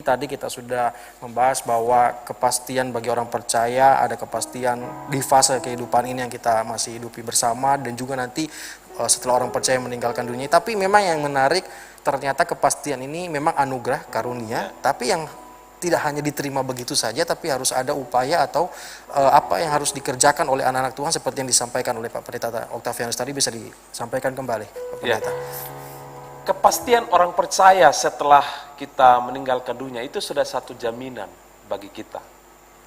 Tadi kita sudah membahas bahwa kepastian bagi orang percaya, ada kepastian di fase kehidupan ini yang kita masih hidupi bersama, dan juga nanti setelah orang percaya meninggalkan dunia. Tapi memang yang menarik, ternyata kepastian ini memang anugerah, karunia, tapi yang tidak hanya diterima begitu saja, tapi harus ada upaya atau apa yang harus dikerjakan oleh anak-anak Tuhan seperti yang disampaikan oleh Pak Pendeta Octavianus tadi. Bisa disampaikan kembali, Pak Pendeta. Kepastian orang percaya setelah kita meninggalkan dunia itu sudah satu jaminan bagi kita.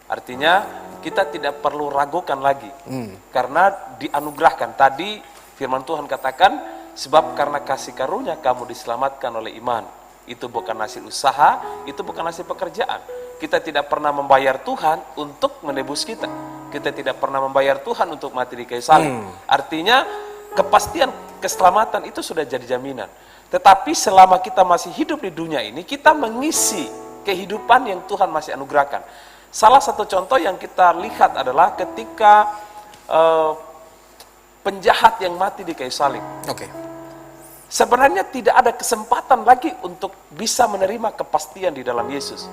Artinya kita tidak perlu ragukan lagi, karena dianugerahkan. Tadi firman Tuhan katakan, sebab karena kasih karunia kamu diselamatkan oleh iman. Itu bukan hasil usaha, itu bukan hasil pekerjaan. Kita tidak pernah membayar Tuhan untuk menebus kita. Kita tidak pernah membayar Tuhan untuk mati di kayu salib. Artinya kepastian keselamatan itu sudah jadi jaminan. Tetapi selama kita masih hidup di dunia ini, kita mengisi kehidupan yang Tuhan masih anugerahkan. Salah satu contoh yang kita lihat adalah ketika penjahat yang mati di kayu salib. Sebenarnya tidak ada kesempatan lagi untuk bisa menerima kepastian di dalam Yesus.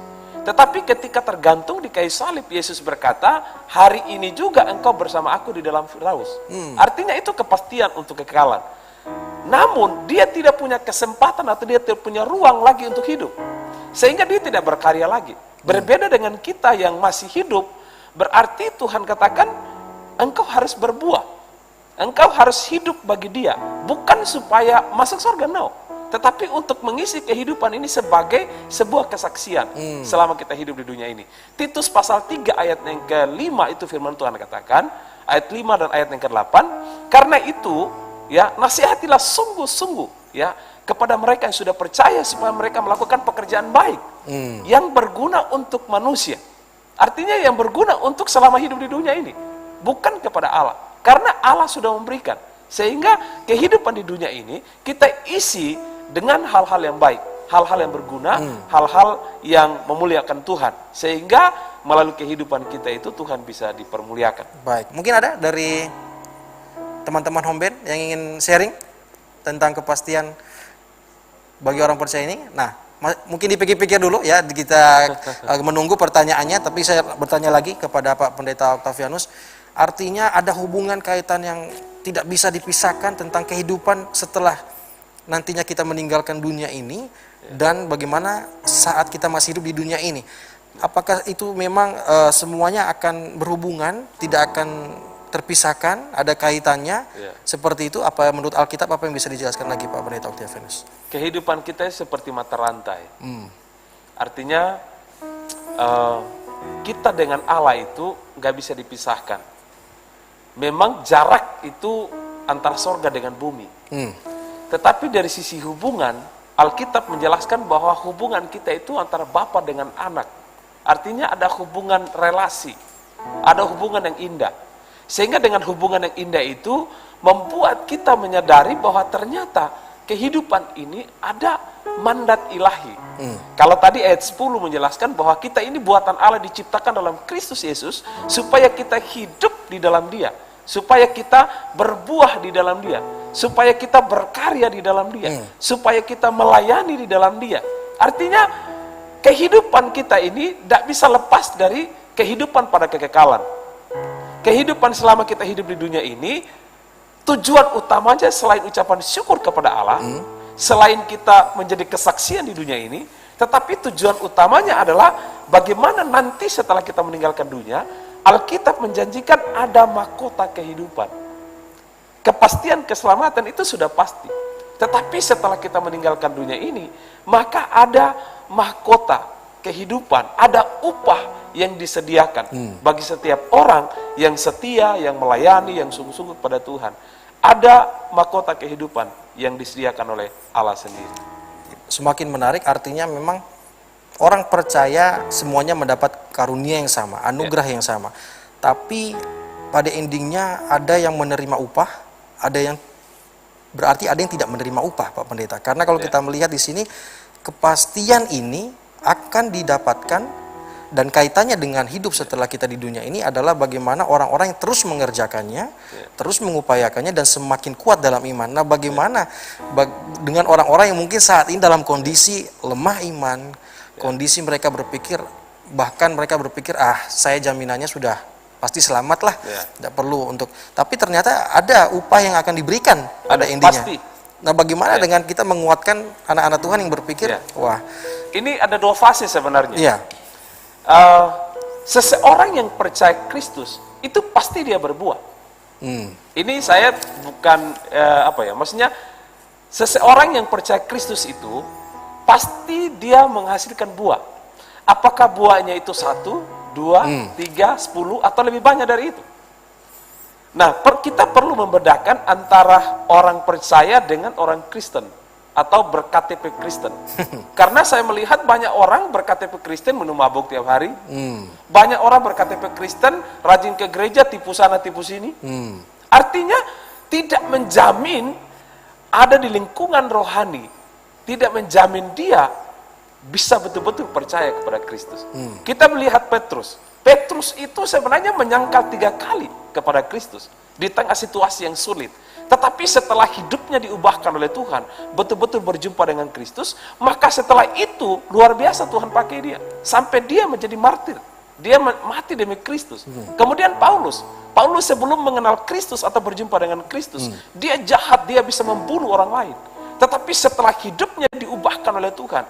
Tetapi ketika tergantung di kayu salib, Yesus berkata, hari ini juga engkau bersama aku di dalam Firdaus. Artinya itu kepastian untuk kekekalan. Namun dia tidak punya kesempatan atau dia tidak punya ruang lagi untuk hidup, sehingga dia tidak berkarya lagi. Berbeda dengan kita yang masih hidup, berarti Tuhan katakan engkau harus berbuah, engkau harus hidup bagi dia, bukan supaya masuk surga, no, tetapi untuk mengisi kehidupan ini sebagai sebuah kesaksian selama kita hidup di dunia ini. Titus pasal 3 ayat yang ke-5 itu firman Tuhan katakan, ayat 5 dan ayat yang ke-8, karena itu ya, nasihatilah sungguh-sungguh ya kepada mereka yang sudah percaya supaya mereka melakukan pekerjaan baik yang berguna untuk manusia. Artinya yang berguna untuk selama hidup di dunia ini, bukan kepada Allah. Karena Allah sudah memberikan, sehingga kehidupan di dunia ini kita isi dengan hal-hal yang baik, hal-hal yang berguna, hal-hal yang memuliakan Tuhan, sehingga melalui kehidupan kita itu Tuhan bisa dipermuliakan. Baik, mungkin ada dari teman-teman home band yang ingin sharing tentang kepastian bagi orang percaya ini. Nah, mungkin dipikir-pikir dulu ya, kita menunggu pertanyaannya. Tapi saya bertanya lagi kepada Pak Pendeta Octavianus, artinya ada hubungan kaitan yang tidak bisa dipisahkan tentang kehidupan setelah nantinya kita meninggalkan dunia ini dan bagaimana saat kita masih hidup di dunia ini. Apakah itu memang semuanya akan berhubungan, tidak akan terpisahkan, ada kaitannya, seperti itu? Apa menurut Alkitab, apa yang bisa dijelaskan lagi Pak Pendeta Octavianus? Kehidupan kita seperti mata rantai. Artinya kita dengan Allah itu nggak bisa dipisahkan. Memang jarak itu antara sorga dengan bumi. Tetapi dari sisi hubungan, Alkitab menjelaskan bahwa hubungan kita itu antara bapa dengan anak. Artinya ada hubungan relasi, ada hubungan yang indah. Sehingga dengan hubungan yang indah itu membuat kita menyadari bahwa ternyata kehidupan ini ada mandat ilahi. Kalau tadi ayat 10 menjelaskan bahwa kita ini buatan Allah, diciptakan dalam Kristus Yesus supaya kita hidup di dalam Dia, supaya kita berbuah di dalam Dia, supaya kita berkarya di dalam Dia, supaya kita melayani di dalam Dia. Artinya kehidupan kita ini tidak bisa lepas dari kehidupan pada kekekalan. Kehidupan selama kita hidup di dunia ini, tujuan utamanya selain ucapan syukur kepada Allah, selain kita menjadi kesaksian di dunia ini, tetapi tujuan utamanya adalah bagaimana nanti setelah kita meninggalkan dunia, Alkitab menjanjikan ada mahkota kehidupan. Kepastian keselamatan itu sudah pasti. Tetapi setelah kita meninggalkan dunia ini, maka ada mahkota kehidupan, ada upah yang disediakan bagi setiap orang yang setia, yang melayani, yang sungguh-sungguh kepada Tuhan. Ada mahkota kehidupan yang disediakan oleh Allah sendiri. Semakin menarik, artinya memang orang percaya semuanya mendapat karunia yang sama, anugerah yang sama. Tapi pada endingnya ada yang menerima upah, ada yang berarti ada yang tidak menerima upah, Pak Pendeta. Karena kalau kita melihat di sini, kepastian ini akan didapatkan dan kaitannya dengan hidup setelah kita di dunia ini adalah bagaimana orang-orang yang terus mengerjakannya, terus mengupayakannya dan semakin kuat dalam iman. Nah, bagaimana dengan orang-orang yang mungkin saat ini dalam kondisi lemah iman, kondisi mereka berpikir, bahkan mereka berpikir, saya jaminannya sudah pasti selamat lah, tidak perlu untuk. Tapi ternyata ada upah yang akan diberikan pada intinya. Pasti. Nah, bagaimana dengan kita menguatkan anak-anak Tuhan yang berpikir, wah, ini ada 2 fase sebenarnya. iya, Seseorang yang percaya Kristus itu pasti dia berbuah. Ini saya bukan maksudnya seseorang yang percaya Kristus itu pasti dia menghasilkan buah. Apakah buahnya itu 1, 2, 3, 10 atau lebih banyak dari itu? Nah, kita perlu membedakan antara orang percaya dengan orang Kristen atau berKTP Kristen. Karena saya melihat banyak orang berKTP Kristen minum mabuk tiap hari. Banyak orang berKTP Kristen rajin ke gereja, tipu sana tipu sini. Artinya tidak menjamin ada di lingkungan rohani, tidak menjamin dia bisa betul-betul percaya kepada Kristus. Kita melihat Petrus. Petrus itu sebenarnya menyangkal 3 kali kepada Kristus di tengah situasi yang sulit. Tetapi setelah hidupnya diubahkan oleh Tuhan, betul-betul berjumpa dengan Kristus, maka setelah itu luar biasa Tuhan pakai dia. Sampai dia menjadi martir. Dia mati demi Kristus. Kemudian Paulus sebelum mengenal Kristus atau berjumpa dengan Kristus, dia jahat, dia bisa membunuh orang lain. Tetapi setelah hidupnya diubahkan oleh Tuhan,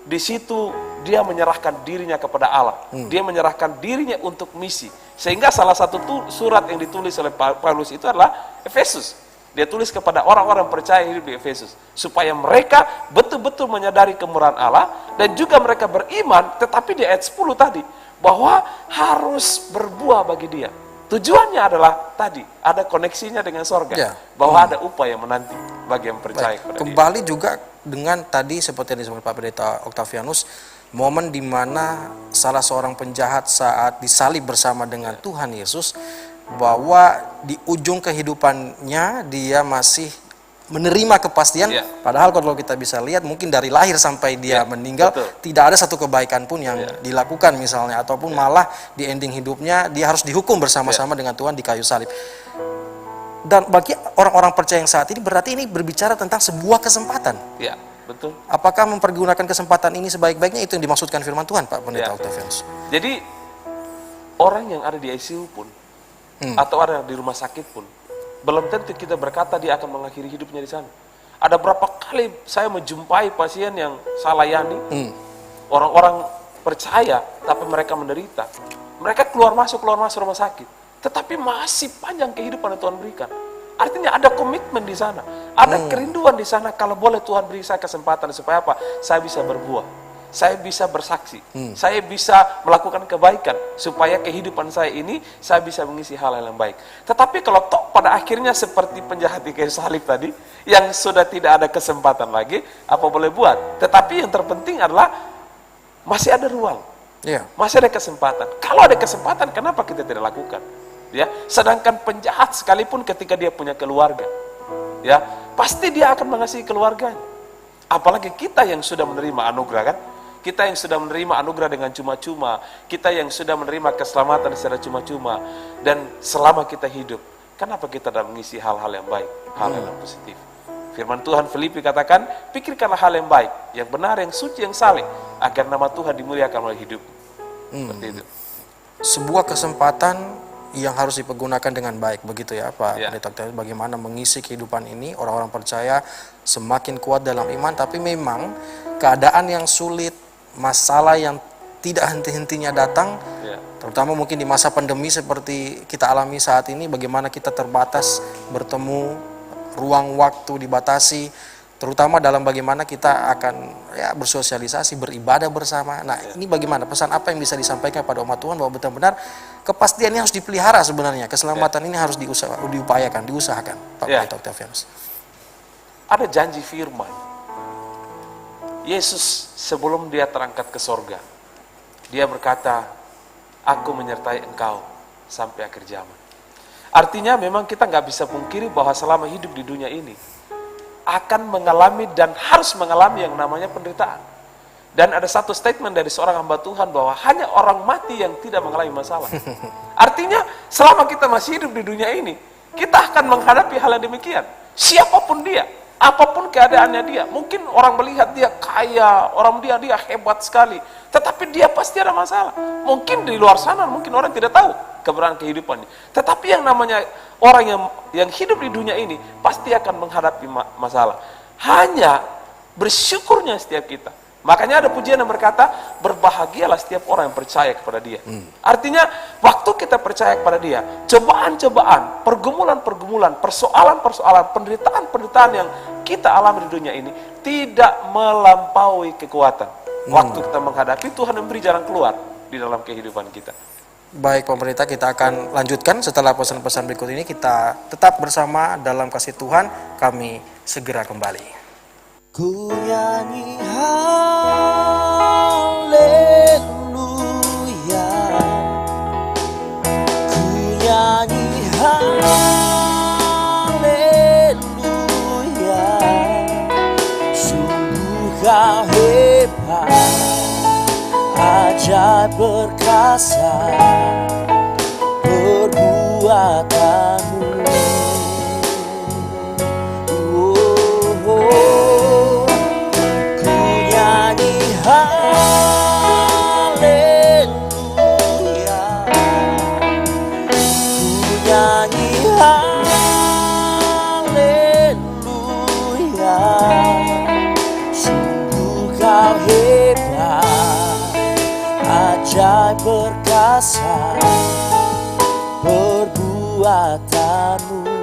di situ dia menyerahkan dirinya kepada Allah. Dia menyerahkan dirinya untuk misi. Sehingga salah satu surat yang ditulis oleh Paulus itu adalah Efesus. Dia tulis kepada orang-orang percaya hidup di Efesus. Supaya mereka betul-betul menyadari kemurahan Allah. Dan juga mereka beriman, tetapi di ayat 10 tadi, bahwa harus berbuah bagi dia. Tujuannya adalah tadi, ada koneksinya dengan sorga. Bahwa ada upah yang menanti bagi yang percaya kepada dia. Kembali juga dengan tadi seperti yang disebut Pak Pendeta Octavianus, momen di mana salah seorang penjahat saat disalib bersama dengan Tuhan Yesus, bahwa di ujung kehidupannya dia masih menerima kepastian, padahal kalau kita bisa lihat mungkin dari lahir sampai dia meninggal, tidak ada satu kebaikan pun yang dilakukan misalnya, ataupun malah di ending hidupnya dia harus dihukum bersama-sama dengan Tuhan di kayu salib. Dan bagi orang-orang percaya yang saat ini, berarti ini berbicara tentang sebuah kesempatan. Ya, betul. Apakah mempergunakan kesempatan ini sebaik-baiknya, itu yang dimaksudkan firman Tuhan, Pak Pendeta Octavianus? Jadi, orang yang ada di ICU pun, atau ada di rumah sakit pun, belum tentu kita berkata dia akan mengakhiri hidupnya di sana. Ada berapa kali saya menjumpai pasien yang saya layani, orang-orang percaya, tapi mereka menderita. Mereka keluar masuk rumah sakit. Tetapi masih panjang kehidupan yang Tuhan berikan. Artinya ada komitmen di sana. Ada kerinduan di sana, kalau boleh Tuhan beri saya kesempatan supaya apa? Saya bisa berbuah. Saya bisa bersaksi. Saya bisa melakukan kebaikan. Supaya kehidupan saya ini, saya bisa mengisi hal-hal yang baik. Tetapi kalau toh pada akhirnya seperti penjahat di kayu salib tadi, yang sudah tidak ada kesempatan lagi, apa boleh buat? Tetapi yang terpenting adalah masih ada ruang. Masih ada kesempatan. Kalau ada kesempatan, kenapa kita tidak lakukan? Ya, sedangkan penjahat sekalipun ketika dia punya keluarga, ya, pasti dia akan mengasihi keluarganya. Apalagi kita yang sudah menerima anugerah, kan? Kita yang sudah menerima anugerah dengan cuma-cuma, kita yang sudah menerima keselamatan secara cuma-cuma, dan selama kita hidup, kenapa kita tidak mengisi hal-hal yang baik, hal-hal yang positif? Firman Tuhan Filipi katakan, pikirkanlah hal yang baik, yang benar, yang suci, yang saleh, agar nama Tuhan dimuliakan oleh hidup. Seperti itu. Sebuah kesempatan yang harus dipergunakan dengan baik, begitu ya Pak Pendeta Octavianus. Bagaimana mengisi kehidupan ini, orang-orang percaya semakin kuat dalam iman, tapi memang keadaan yang sulit, masalah yang tidak henti-hentinya datang, terutama mungkin di masa pandemi seperti kita alami saat ini, bagaimana kita terbatas bertemu, ruang waktu dibatasi, terutama dalam bagaimana kita akan bersosialisasi, beribadah bersama. Nah, ini bagaimana, pesan apa yang bisa disampaikan pada umat Tuhan bahwa benar-benar kepastian ini harus dipelihara sebenarnya, keselamatan ini harus diusahakan, Pak Pendeta Octavianus. Ada janji firman. Yesus sebelum dia terangkat ke sorga, dia berkata, aku menyertai engkau sampai akhir zaman. Artinya memang kita nggak bisa pungkiri bahwa selama hidup di dunia ini, akan mengalami dan harus mengalami yang namanya penderitaan. Dan ada satu statement dari seorang hamba Tuhan bahwa hanya orang mati yang tidak mengalami masalah. Artinya selama kita masih hidup di dunia ini, kita akan menghadapi hal yang demikian. Siapapun dia. apapun keadaannya dia. Mungkin orang melihat dia kaya, orang dia hebat sekali, tetapi dia pasti ada masalah. Mungkin di luar sana, mungkin orang tidak tahu keberadaan kehidupannya. Tetapi yang namanya orang yang hidup di dunia ini pasti akan menghadapi masalah. Hanya bersyukurnya setiap kita. Makanya ada pujian yang berkata, berbahagialah setiap orang yang percaya kepada dia. Artinya, waktu kita percaya kepada dia, cobaan-cobaan, pergumulan-pergumulan, persoalan-persoalan, penderitaan-penderitaan yang kita alami di dunia ini, tidak melampaui kekuatan. Waktu kita menghadapi, Tuhan memberi jalan keluar di dalam kehidupan kita. Baik pemerintah, kita akan lanjutkan setelah pesan-pesan berikut ini. Kita tetap bersama dalam kasih Tuhan, kami segera kembali. Ku nyanyi haleluya, ku nyanyi haleluya, sungguh kau hebat, ajaib perkasa perbuatanmu. Haleluya, ku nyanyi haleluya, sungguh kau hebat, ajaib perkasa perbuatanmu.